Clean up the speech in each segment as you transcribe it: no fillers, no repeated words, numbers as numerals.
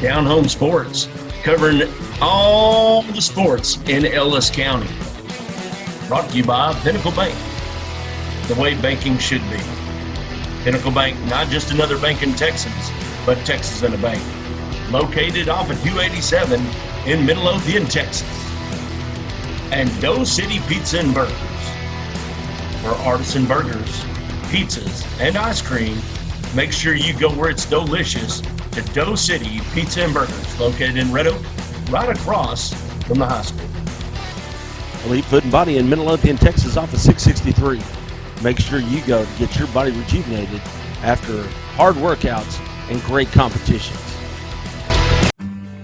DownHome Sports, covering all the sports in Ellis County. Brought to you by Pinnacle Bank, the way banking should be. Pinnacle Bank, not just another bank in Texas, but Texas in a bank. Located off of 287 in Midlothian, Texas. And Dough City Pizza and Burgers. For artisan burgers, pizzas, and ice cream, make sure you go where it's delicious to Dough City Pizza and Burgers, located in Red Oak, right across from the high school. Elite Foot and Body in Midlothian, Texas, off of 663. Make sure you go to get your body rejuvenated after hard workouts and great competitions.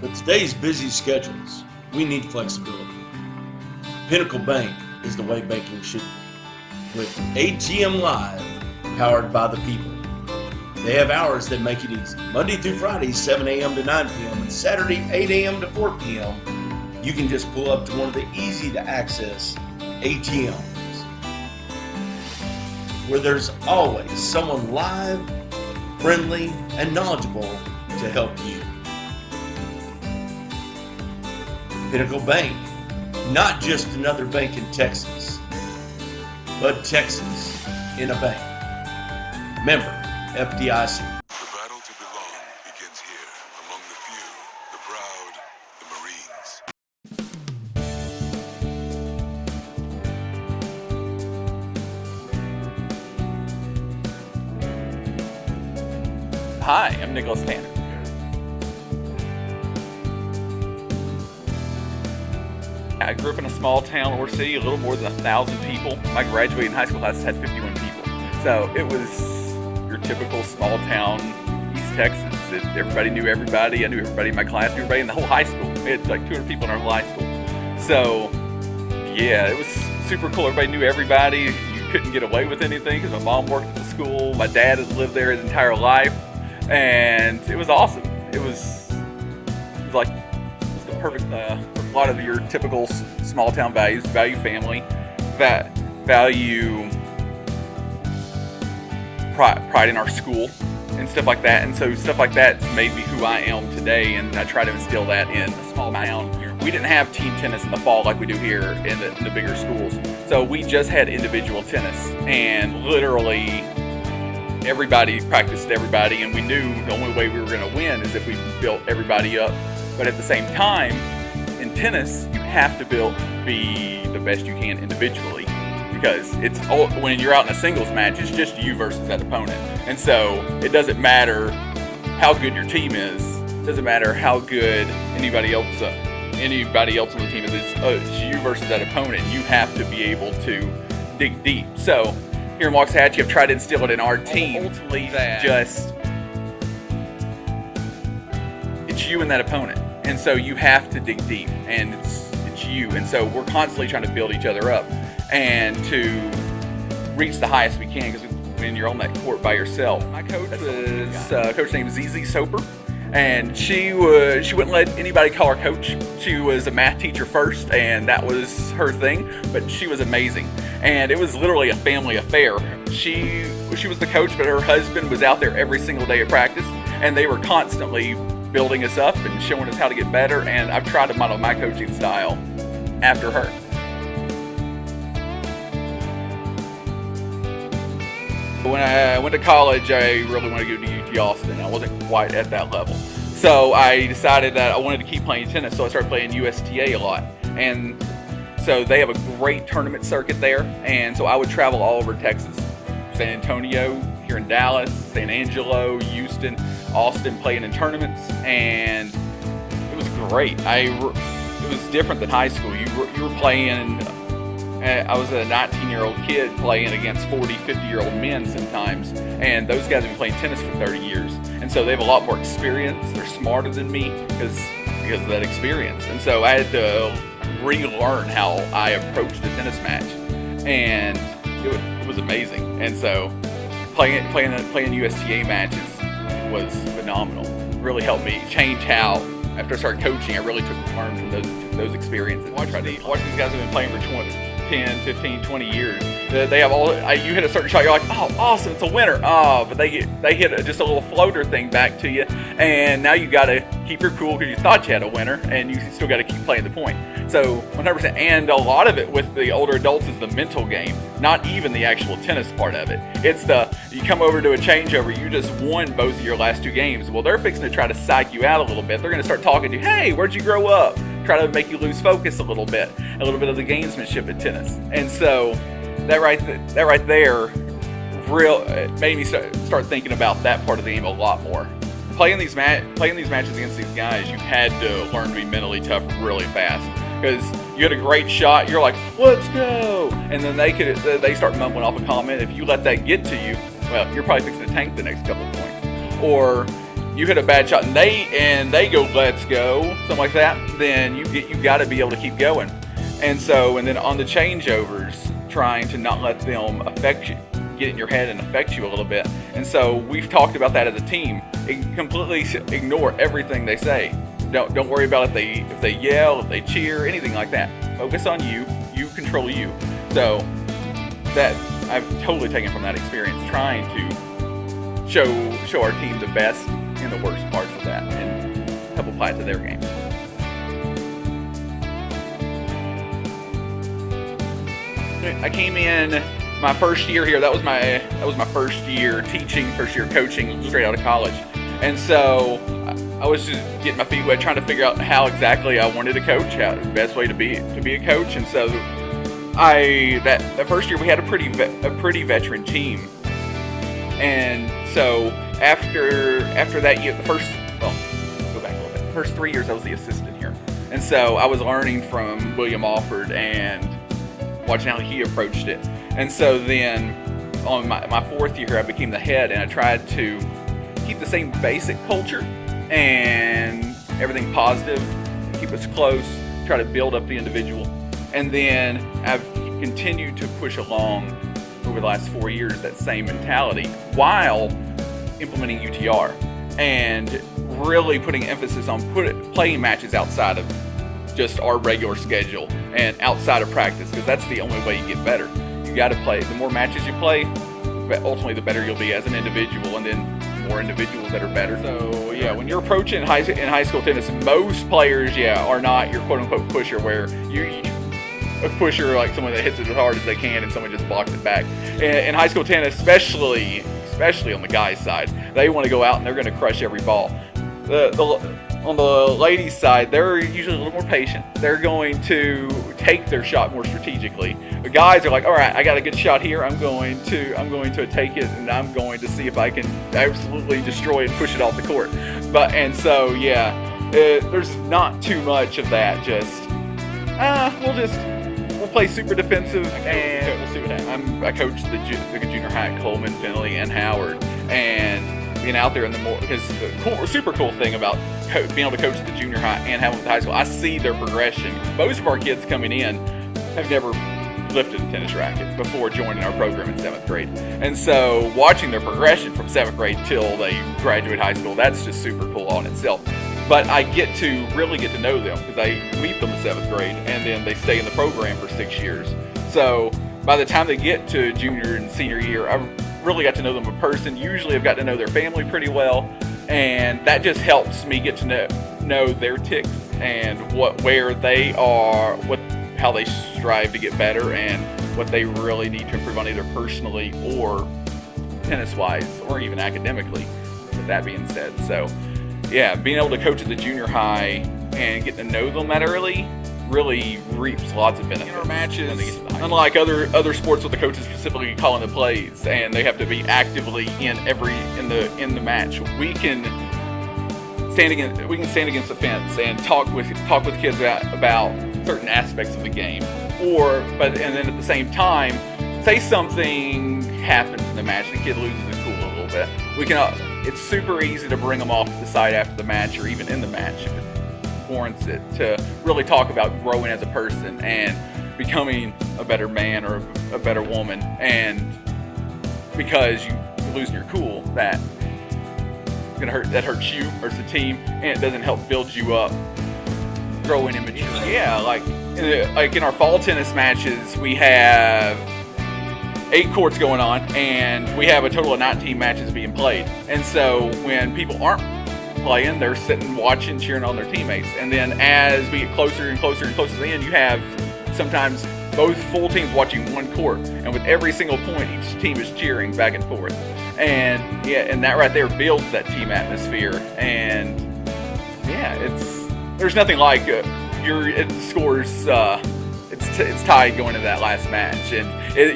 With today's busy schedules, we need flexibility. Pinnacle Bank is the way banking should be, with ATM Live, powered by the people. They have hours that make it easy. Monday through Friday, 7 a.m. to 9 p.m. and Saturday, 8 a.m. to 4 p.m. You can just pull up to one of the easy-to-access ATMs, where there's always someone live, friendly, and knowledgeable to help you. Pinnacle Bank, not just another bank in Texas, but Texas in a bank. Member FDIC. The battle to belong begins here, among the few, the proud, the Marines. Hi, I'm Nicholas Tanner. I grew up in a small town or city, a little more than 1,000 people. My graduating high school class had 51 people. So it was your typical small town East Texas. Everybody knew everybody. I knew everybody in my class, knew everybody in the whole high school. We had like 200 people in our whole high school. So yeah, it was super cool. Everybody knew everybody. You couldn't get away with anything because my mom worked at the school. My dad has lived there his entire life. And it was awesome. It was the perfect, a lot of your typical small town values, value family, value pride in our school and stuff like that. And so stuff like that made me who I am today, and I try to instill that in a small town. We didn't have team tennis in the fall like we do here in the bigger schools. So we just had individual tennis, and literally everybody practiced everybody, and we knew the only way we were going to win is if we built everybody up. But at the same time, in tennis, you have to be the best you can individually, because when you're out in a singles match, it's just you versus that opponent. And so it doesn't matter how good your team is. It doesn't matter how good anybody else on the team is. It's you versus that opponent. You have to be able to dig deep. So here in Waxahachie, I've tried to instill it in our team. Ultimately, it's you and that opponent. And so you have to dig deep, and it's you. And so we're constantly trying to build each other up and to reach the highest we can, because when you're on that court by yourself. My coach was a coach named ZZ Soper, and she wouldn't let anybody call her coach. She was a math teacher first, and that was her thing, but she was amazing. And it was literally a family affair. She was the coach, but her husband was out there every single day at practice, and they were constantly building us up and showing us how to get better. And I've tried to model my coaching style after her. When I went to college, I really wanted to go to UT Austin. I wasn't quite at that level. So I decided that I wanted to keep playing tennis, so I started playing USTA a lot. And so they have a great tournament circuit there, and so I would travel all over Texas. San Antonio, here in Dallas, San Angelo, Houston, Austin, playing in tournaments, and it was great. It was different than high school. You were playing, I was a 19-year-old kid playing against 40, 50-year-old men sometimes, and those guys have been playing tennis for 30 years. And so they have a lot more experience. They're smarter than me because of that experience. And so I had to relearn how I approached a tennis match, and it was amazing. And so playing USTA matches was phenomenal. It really helped me change how, after I started coaching, I really learned from those experiences. Watch these guys have been playing for 10, 15, 20 years. They have you hit a certain shot, you're like, oh, awesome, it's a winner. Oh, but they hit just a little floater thing back to you, And now you got to keep your cool because you thought you had a winner, and you still got to keep playing the point. So 100%, and a lot of it with the older adults is the mental game, not even the actual tennis part of it. It's you come over to a changeover, you just won both of your last 2 games. Well, they're fixing to try to psych you out a little bit. They're going to start talking to you, hey, where'd you grow up? Try to make you lose focus a little bit of the gamesmanship at tennis. And so that right there made me start thinking about that part of the game a lot more. Playing these matches against these guys, you had to learn to be mentally tough really fast. Because you had a great shot, you're like, let's go! And then they start mumbling off a comment. If you let that get to you, well, you're probably fixing to tank the next couple of points. Or you hit a bad shot and they go, let's go, something like that, then you got to be able to keep going. And then on the changeovers, trying to not let them affect you, get in your head and affect you a little bit. And so we've talked about that as a team. Completely ignore everything they say. Don't worry about if they yell, if they cheer, anything like that. Focus on you. You control you. So that I've totally taken from that experience, trying to show our team the best and the worst parts of that, and help apply it to their game. I came in my first year here. That was my first year teaching, first year coaching, straight out of college. And so I was just getting my feet wet, trying to figure out how exactly I wanted to coach, how the best way to be a coach. And so that first year we had a pretty veteran team. And so after that year, go back a little bit. The first 3 years I was the assistant here. And so I was learning from William Alford and watching how he approached it. And so then on my 4th year, I became the head, and I tried to keep the same basic culture and everything positive, keep us close, try to build up the individual. And then I've continued to push along over the last 4 years that same mentality while implementing UTR and really putting emphasis on playing matches outside of just our regular schedule and outside of practice, because that's the only way you get better. You got to play. The more matches you play, ultimately the better you'll be as an individual, and then more individuals that are better. So yeah, when you're approaching in high school tennis, most players are not your quote unquote pusher, where a pusher like someone that hits it as hard as they can and someone just blocks it back. In high school tennis, especially on the guys' side, they want to go out and they're going to crush every ball. On the ladies' side, they're usually a little more patient. They're going to take their shot more strategically. The guys are like, all right, I got a good shot here. I'm going to take it, and I'm going to see if I can absolutely destroy it and push it off the court. There's not too much of that. We'll play super defensive, and we'll see what happens. I coach the junior high at Coleman, Finley, and Howard, and being out there in the more, because the super cool thing about being able to coach the junior high and having the high school, I see their progression. Most of our kids coming in have never lifted a tennis racket before joining our program in 7th grade. And so watching their progression from 7th grade till they graduate high school, that's just super cool on itself. But I get to really get to know them because I meet them in 7th grade, and then they stay in the program for 6 years. So by the time they get to junior and senior year, I've really got to know them in person. Usually I've got to know their family pretty well, and that just helps me get to know their ticks and where they are, how they strive to get better, and what they really need to improve on, either personally or tennis-wise, or even academically, with that being said. So yeah, being able to coach at the junior high and get to know them that early really reaps lots of benefits. In our matches, unlike other sports with the coaches specifically calling the plays and they have to be actively in the match, we can stand against the fence and talk with kids about certain aspects of the game, and then at the same time, say something happens in the match and the kid loses his cool a little bit. It's super easy to bring them off to the side after the match, or even in the match if it warrants it, to really talk about growing as a person and becoming a better man or a better woman. And because you're losing your cool, that hurts you, hurts the team, and it doesn't help build you up, growing and maturing. Yeah, like in our fall tennis matches, we have 8 courts going on, and we have a total of 19 matches being played. And so when people aren't playing, they're sitting, watching, cheering on their teammates. And then as we get closer and closer and closer to the end, you have sometimes both full teams watching one court, and with every single point, each team is cheering back and forth. And yeah, and that right there builds that team atmosphere. And yeah, there's nothing like it scores. It's tied going into that last match, and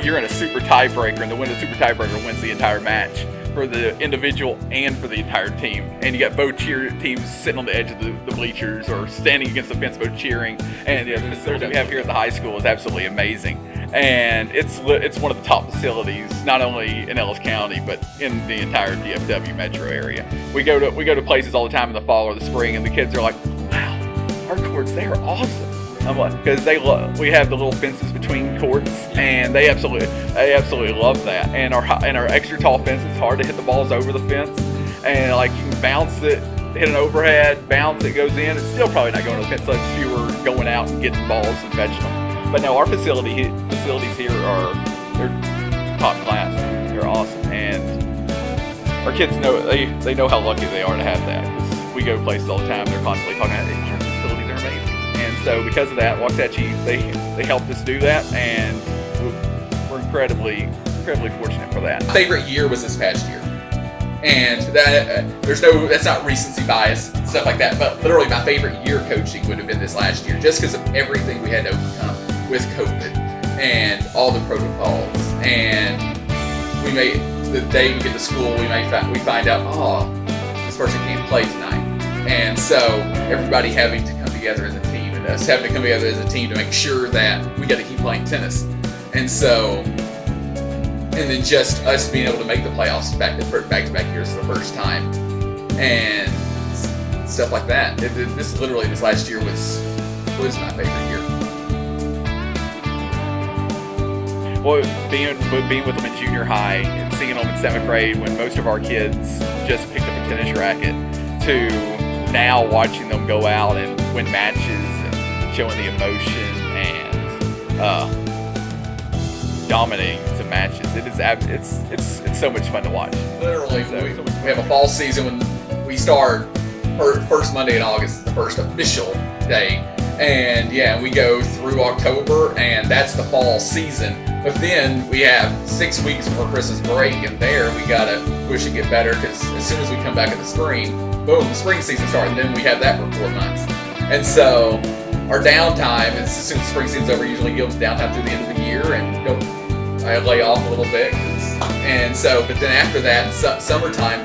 you're in a super tiebreaker, and the winner of the super tiebreaker wins the entire match for the individual and for the entire team. And you got both teams sitting on the edge of the bleachers or standing against the fence, both cheering. And yeah, the facility we have here at the high school is absolutely amazing, and it's one of the top facilities not only in Ellis County but in the entire DFW metro area. We go to places all the time in the fall or the spring, and the kids are like, "Wow, our courts, they are awesome." I'm like, because we have the little fences between courts, and they absolutely love that. And our extra tall fence, it's hard to hit the balls over the fence, and like you can bounce it, hit an overhead, bounce it, goes in. It's still probably not going to the fence, so it's fewer going out and getting balls and fetching them. But no, our facilities here they're top class. They're awesome, and our kids know they know how lucky they are to have that. 'Cause we go places all the time. They're constantly talking about it. Your facilities are amazing. And so because of that, Waxahachie, they helped us do that, and we're incredibly fortunate for that. My favorite year was this past year. And that's not recency bias, stuff like that, but literally my favorite year coaching would have been this last year, just because of everything we had to overcome with COVID and all the protocols. And we made, the day we get to school, we find out, oh, this person can't play tonight. And so everybody having to come together as a team, and us having to come together as a team to make sure that we got to keep playing tennis. And so, and then just us being able to make the playoffs back-to-back years for the first time, and stuff like that. This last year was my favorite year. Well, being with them in junior high and seeing them in 7th grade when most of our kids just picked up a tennis racket, to now watching them go out and win matches and showing the emotion and dominating some matches. It's so much fun to watch. Literally, we have a fall season when we start first Monday in August is the first official day, and yeah, we go through October, and that's the fall season. But then we have 6 weeks before Christmas break, and there we gotta push and get better, because as soon as we come back in the spring, boom, the spring season starts, and then we have that for 4 months. And so our downtime is, as soon as the spring season's over, usually give them downtime through the end of the year, and I lay off a little bit. And so, but then after that, summertime,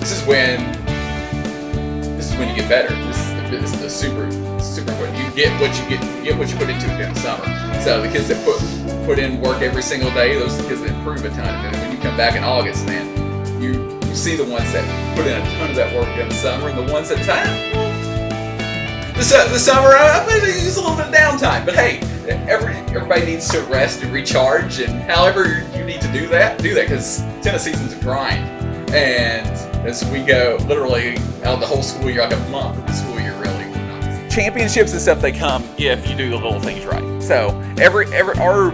this is when you get better. This is the super important. You get what you put into it during the summer. So the kids that put in work every single day, those are the kids that improve a ton. And then when you come back in August, man, you see the ones that put in a ton of that work during the summer, and the ones that the summer I might use a little bit of downtime. But hey, everybody needs to rest and recharge, and however you need to do that, because tennis season's a grind. And as we go literally out of the whole school year, like a month of the school year, really. Championships and stuff, they come if you do the little things right. So our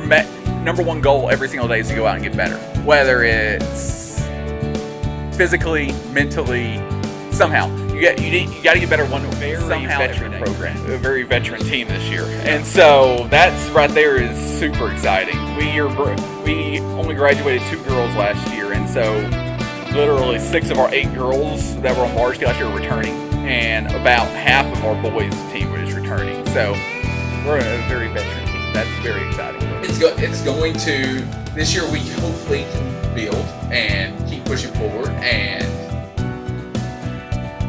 number one goal every single day is to go out and get better, whether it's physically, mentally, somehow. You got to get better. One very veteran program, a very veteran team this year, and so that's right there is super exciting. We only graduated 2 girls last year, and so literally 6 of our 8 girls that were on varsity last year are returning, and about half of our boys' team is returning. So we're a very veteran team. That's very exciting. It's going to, this year we hopefully can build and keep pushing forward and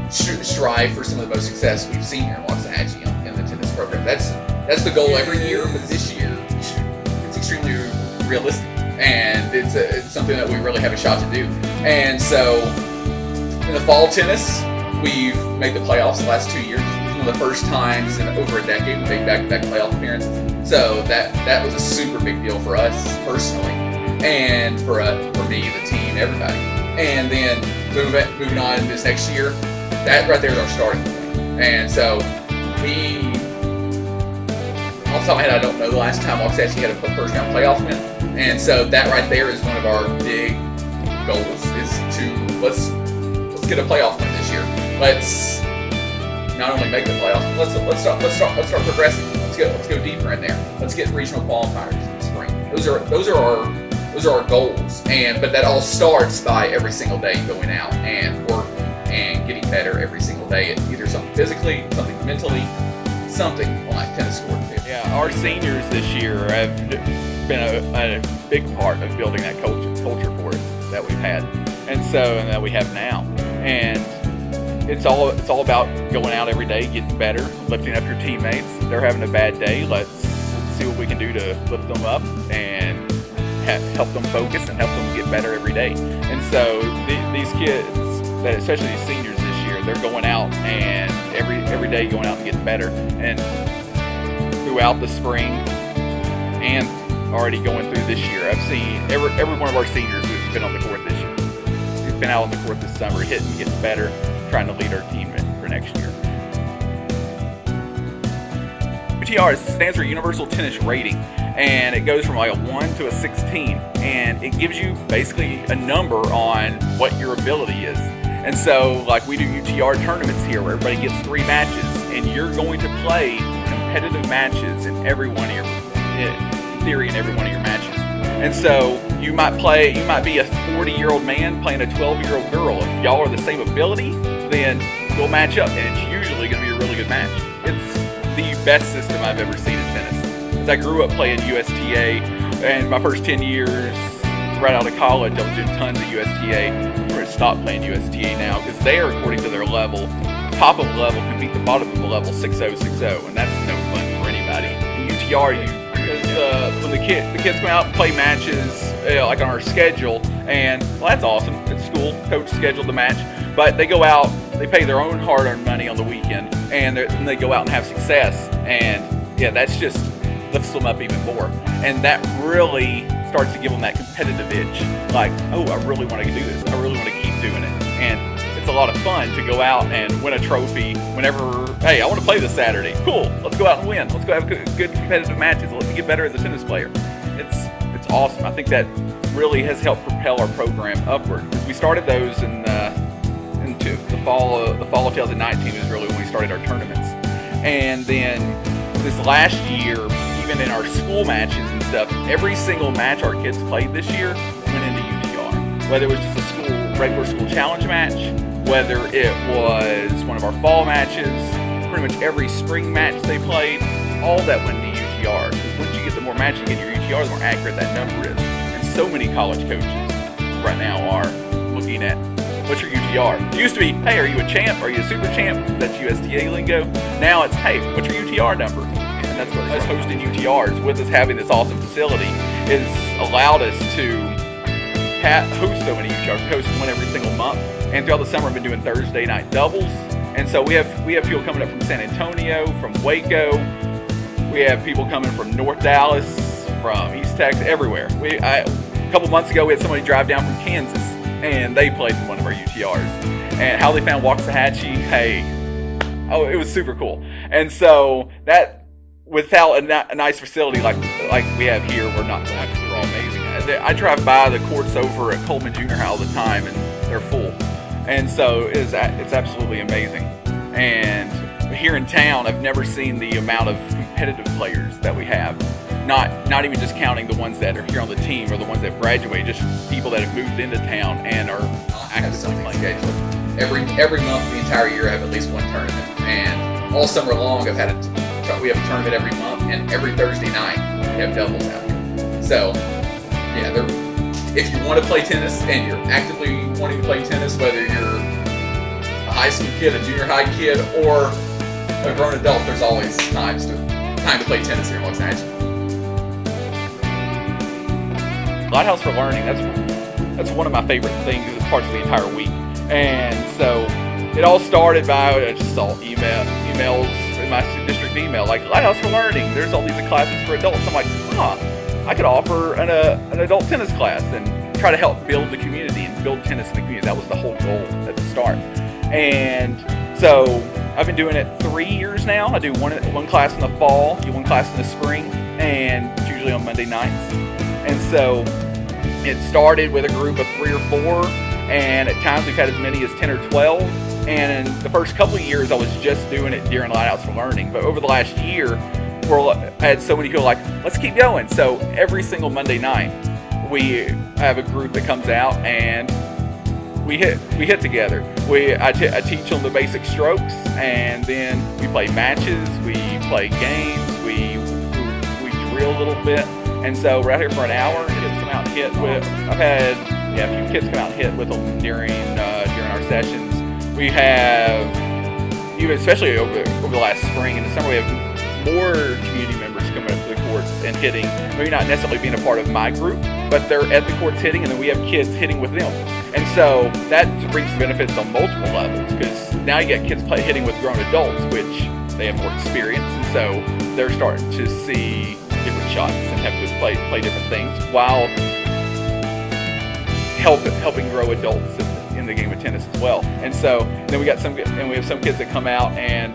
strive for some of the most success we've seen here in Waxahachie in the tennis program. That's the goal every year, but this year it's extremely realistic, and it's something that we really have a shot to do. And so in the fall tennis, we've made the playoffs the last 2 years. One of the first times in over a decade we made back-to-back playoff appearances. So that was a super big deal for us personally, and for me, the team, everybody. And then moving on this next year, that right there is our starting point. And so off the top of my head, I don't know the last time Waxahachie had a first round playoff win. And so that right there is one of our big goals, is to let's get a playoff win this year. let's not only make the playoffs, let's start progressing. Let's go deeper in there. Let's get regional qualifiers in the spring. Those are our goals. But that all starts by every single day going out and working and getting better every single day. Either something physically, something mentally, something on that tennis court. Yeah, our seniors this year have been a big part of building that culture for us that we've had, and that we have now. And it's all about going out every day, getting better, lifting up your teammates. They're having a bad day. Let's see what we can do to lift them up and help them focus and help them get better every day. And so these kids, especially these seniors this year, they're going out and every day going out and getting better. And throughout the spring and already going through this year, I've seen every one of our seniors who's been on the court this year. He's been out on the court this summer, hitting, getting better, trying to lead our team for next year. UTR stands for Universal Tennis Rating, and it goes from like a 1 to a 16, and it gives you basically a number on what your ability is. And so, like, we do UTR tournaments here where everybody gets 3 matches, and you're going to play competitive matches in every one of your matches. And so you might be a 40-year-old man playing a 12-year-old girl. If y'all are the same ability, then you'll match up, and it's usually going to be a really good match. It's the best system I've ever seen in tennis. As I grew up playing USTA, and my first 10 years right out of college, I was doing tons of USTA. I'm going to stop playing USTA now because they are, according to their level, top of the level can beat the bottom of the level 6-0, 6-0, and that's no fun for anybody. In UTR, when the kids come out and play matches like on our schedule, and well, that's awesome. It's school, coach scheduled the match, but they go out, they pay their own hard-earned money on the weekend, and they go out and have success, and yeah, that's just lifts them up even more, and that really starts to give them that competitive itch. Like, oh, I really want to do this. I really want to keep doing it, and it's a lot of fun to go out and win a trophy whenever, hey, I want to play this Saturday. Cool, let's go out and win. Let's go have good competitive matches. Let me get better as a tennis player. It's awesome. I think that really has helped propel our program upward. Because we started those into the fall of 2019 is really when we started our tournaments. And then this last year, even in our school matches and stuff, every single match our kids played this year went into UTR. Whether it was just a regular school challenge match, whether it was one of our fall matches, pretty much every spring match they played, all that went into UTR. Because once you get the more matches you get in your UTR, the more accurate that number is. And so many college coaches right now are looking at, what's your UTR? It used to be, hey, are you a champ? Are you a super champ? That's USTA lingo. Now it's, hey, what's your UTR number? And that's what us hosting UTRs, with us having this awesome facility, has allowed us to host so many UTRs. We host one every single month. And throughout the summer, I've been doing Thursday night doubles. And so we have people coming up from San Antonio, from Waco. We have people coming from North Dallas, from East Texas, everywhere. A couple months ago, we had somebody drive down from Kansas, and they played in one of our UTRs. And how they found Waxahachie, hey, it was super cool. And so that, without a nice facility like we have here, we're not going to. They're all amazing. I drive by the courts over at Coleman Junior High all the time, and they're full. And so it's absolutely amazing. And here in town, I've never seen the amount of competitive players that we have. Not even just counting the ones that are here on the team or the ones that graduate, just people that have moved into town and are actively playing. Every month, the entire year, I have at least one tournament. And all summer long, we have a tournament every month, and every Thursday night, we have doubles out here. So, yeah, if you want to play tennis and you're actively wanting to play tennis, whether you're a high school kid, a junior high kid, or a grown adult, there's always time to play tennis here in Waxahachie. Lighthouse for Learning, that's one of my favorite things, parts of the entire week. And so it all started by, I just saw emails in my district email, like, Lighthouse for Learning, there's all these classes for adults. I'm like, I could offer an adult tennis class and try to help build the community and build tennis in the community. That was the whole goal at the start. And so I've been doing it 3 years now. I do one class in the fall, do one class in the spring, and it's usually on Monday nights. And so it started with a group of 3 or 4, and at times we've had as many as 10 or 12. And in the first couple of years, I was just doing it during Lighthouse for Learning. But over the last year, I had so many people like, let's keep going. So every single Monday night, we have a group that comes out and we hit together. I teach them the basic strokes, and then we play matches, we play games, we drill a little bit. And so we're out here for an hour. Kids come out and hit with. I've had a few kids come out and hit with them during our sessions. We have, even especially over the last spring and the summer, we have more community members coming up to the courts and hitting. Maybe not necessarily being a part of my group, but they're at the courts hitting, and then we have kids hitting with them. And so that brings benefits on multiple levels, because now you get kids hitting with grown adults, which they have more experience, and so they're starting to see different shots and have to play different things while helping grow adults in the game of tennis as well. And so then we have some kids that come out, and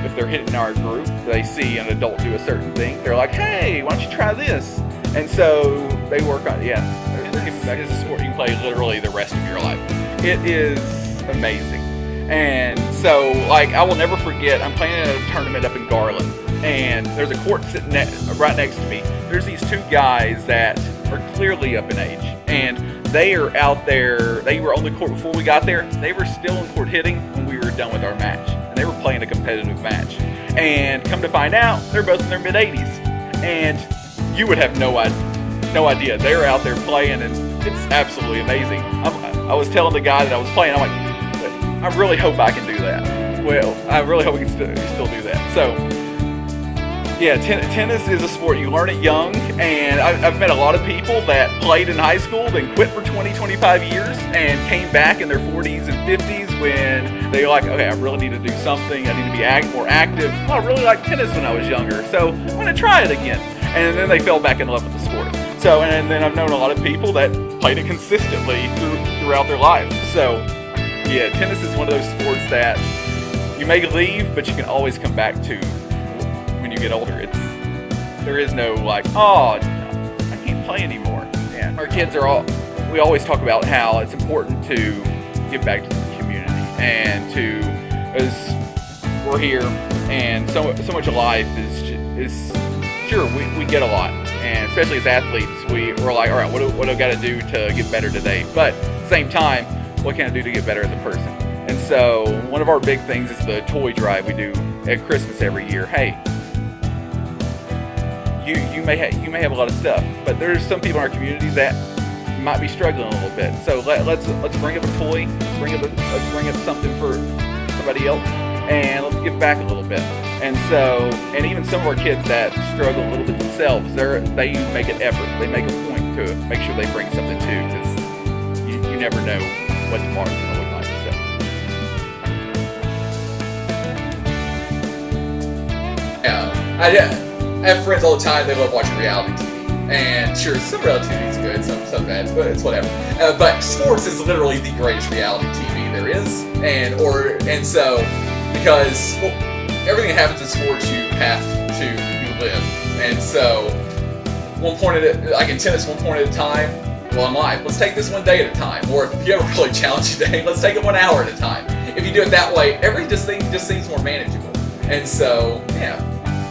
if they're hitting our group, they see an adult do a certain thing, they're like, hey, why don't you try this? And so they work on it. It's a sport you can play literally the rest of your life. It is amazing. And so, like, I will never forget, I'm playing in a tournament up in Garland, and there's a court sitting right next to me. There's these two guys that are clearly up in age, and they are out there. They were on the court before we got there. They were still in court hitting when we were done with our match, and they were playing a competitive match. And come to find out, they're both in their mid-80s, and you would have no idea. They're out there playing, and it's absolutely amazing. I was telling the guy that I was playing, I'm like, I really hope I can do that. Well, I really hope we can still do that. So, yeah, tennis is a sport. You learn it young, and I've met a lot of people that played in high school, then quit for 20, 25 years, and came back in their 40s and 50s when they're like, okay, I really need to do something. I need to be more active. Oh, I really liked tennis when I was younger, so I'm going to try it again. And then they fell back in love with the sport. So, and then I've known a lot of people that played it consistently throughout their life. So, yeah, tennis is one of those sports that you may leave, but you can always come back to when you get older. There is no like, oh, I can't play anymore. Yeah, our kids we always talk about how it's important to give back to the community, and as we're here, and so much of life is sure, we get a lot, and especially as athletes, we're like, all right, what do I got to do to get better today? But at the same time, what can I do to get better as a person? And so one of our big things is the toy drive we do at Christmas every year. Hey, you may have a lot of stuff, but there's some people in our community that might be struggling a little bit. So let's bring up a toy, let's bring up something for somebody else, and let's give back a little bit. And so, and even some of our kids that struggle a little bit themselves, they make an effort. They make a point to make sure they bring something too, because you never know what tomorrow's going to look like. So. Yeah, I have friends all the time. They love watching reality TV, and sure, some reality TV is good, some bad, but it's whatever. But sports is literally the greatest reality TV there is, and so because everything that happens in sports, you have to live, and so one point like in tennis, one point at a time. Well, in life, let's take this one day at a time. Or if you have a really challenging day, let's take it 1 hour at a time. If you do it that way, everything just seems more manageable. And so, yeah,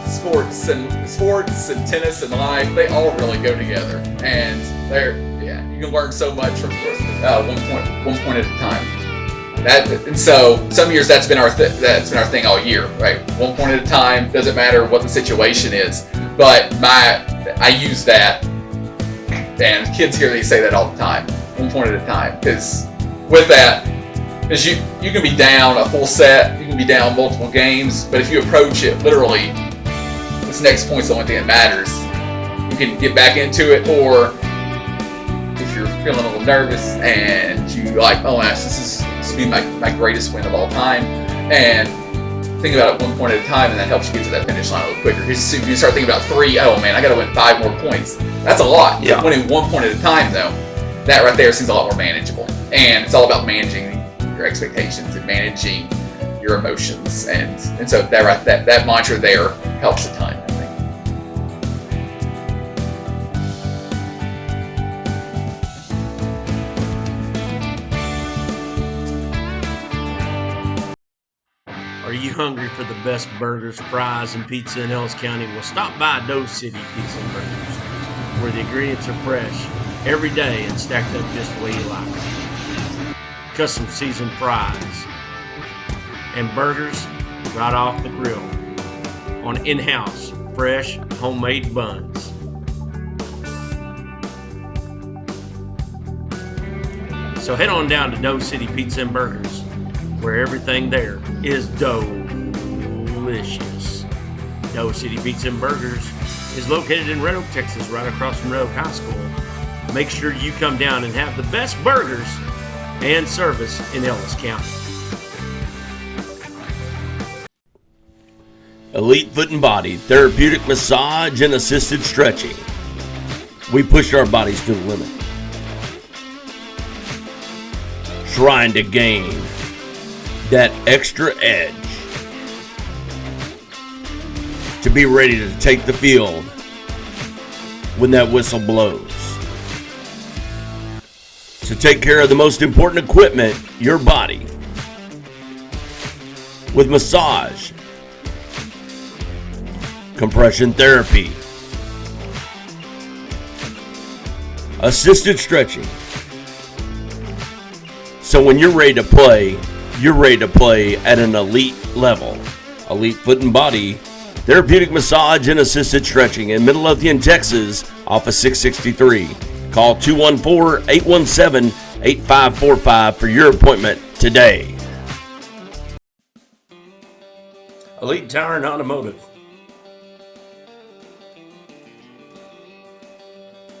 sports and tennis and life, they all really go together. And you can learn so much from one point at a time. And so some years that's been our thing all year, right? 1 point at a time. Doesn't matter what the situation is. But I use that. And kids here, they say that all the time, 1 point at a time. Because with that, because you can be down a full set, you can be down multiple games, but if you approach it literally, this next point's the only thing that matters. You can get back into it, or if you're feeling a little nervous and you like, oh gosh, this will be my greatest win of all time, and think about it 1 point at a time, and that helps you get to that finish line a little quicker. Because if you start thinking about 3, oh man, I got to win 5 more points. That's a lot. Yeah. Winning 1 point at a time, though, that right there seems a lot more manageable. And it's all about managing your expectations and managing your emotions, and so that mantra there helps a ton, I think. Are you hungry for the best burgers, fries, and pizza in Ellis County? Well, stop by Doe City Pizza and Burgers, where the ingredients are fresh every day and stacked up just the way you like them. Custom seasoned fries and burgers right off the grill on in-house fresh homemade buns. So head on down to Doe City Pizza and Burgers, where everything there is delicious. Doe City Pizza and Burgers is located in Red Oak, Texas, right across from Red Oak High School. Make sure you come down and have the best burgers and service in Ellis County. Elite Foot and Body, therapeutic massage and assisted stretching. We push our bodies to the limit, trying to gain that extra edge to be ready to take the field when that whistle blows. So take care of the most important equipment, your body, with massage, compression therapy, assisted stretching. So when you're ready to play at an elite level. Elite Foot and Body, therapeutic massage and assisted stretching in Midlothian, Texas, off of 663. Call 214-817-8545 for your appointment today. Elite Tire and Automotive.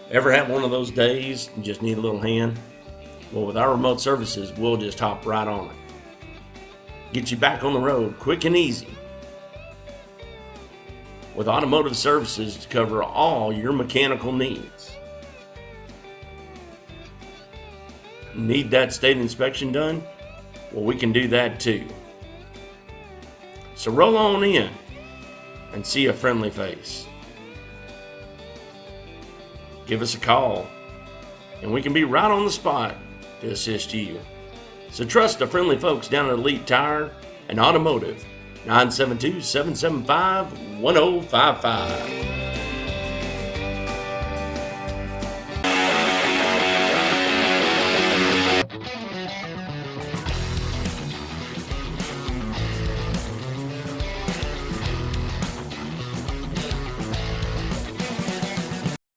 Ever have one of those days and just need a little hand? Well, with our remote services, we'll just hop right on it. Get you back on the road quick and easy. With automotive services to cover all your mechanical needs. Need that state inspection done? Well, we can do that too. So roll on in and see a friendly face. Give us a call and we can be right on the spot to assist you. So trust the friendly folks down at Elite Tire and Automotive, 972-775-1055.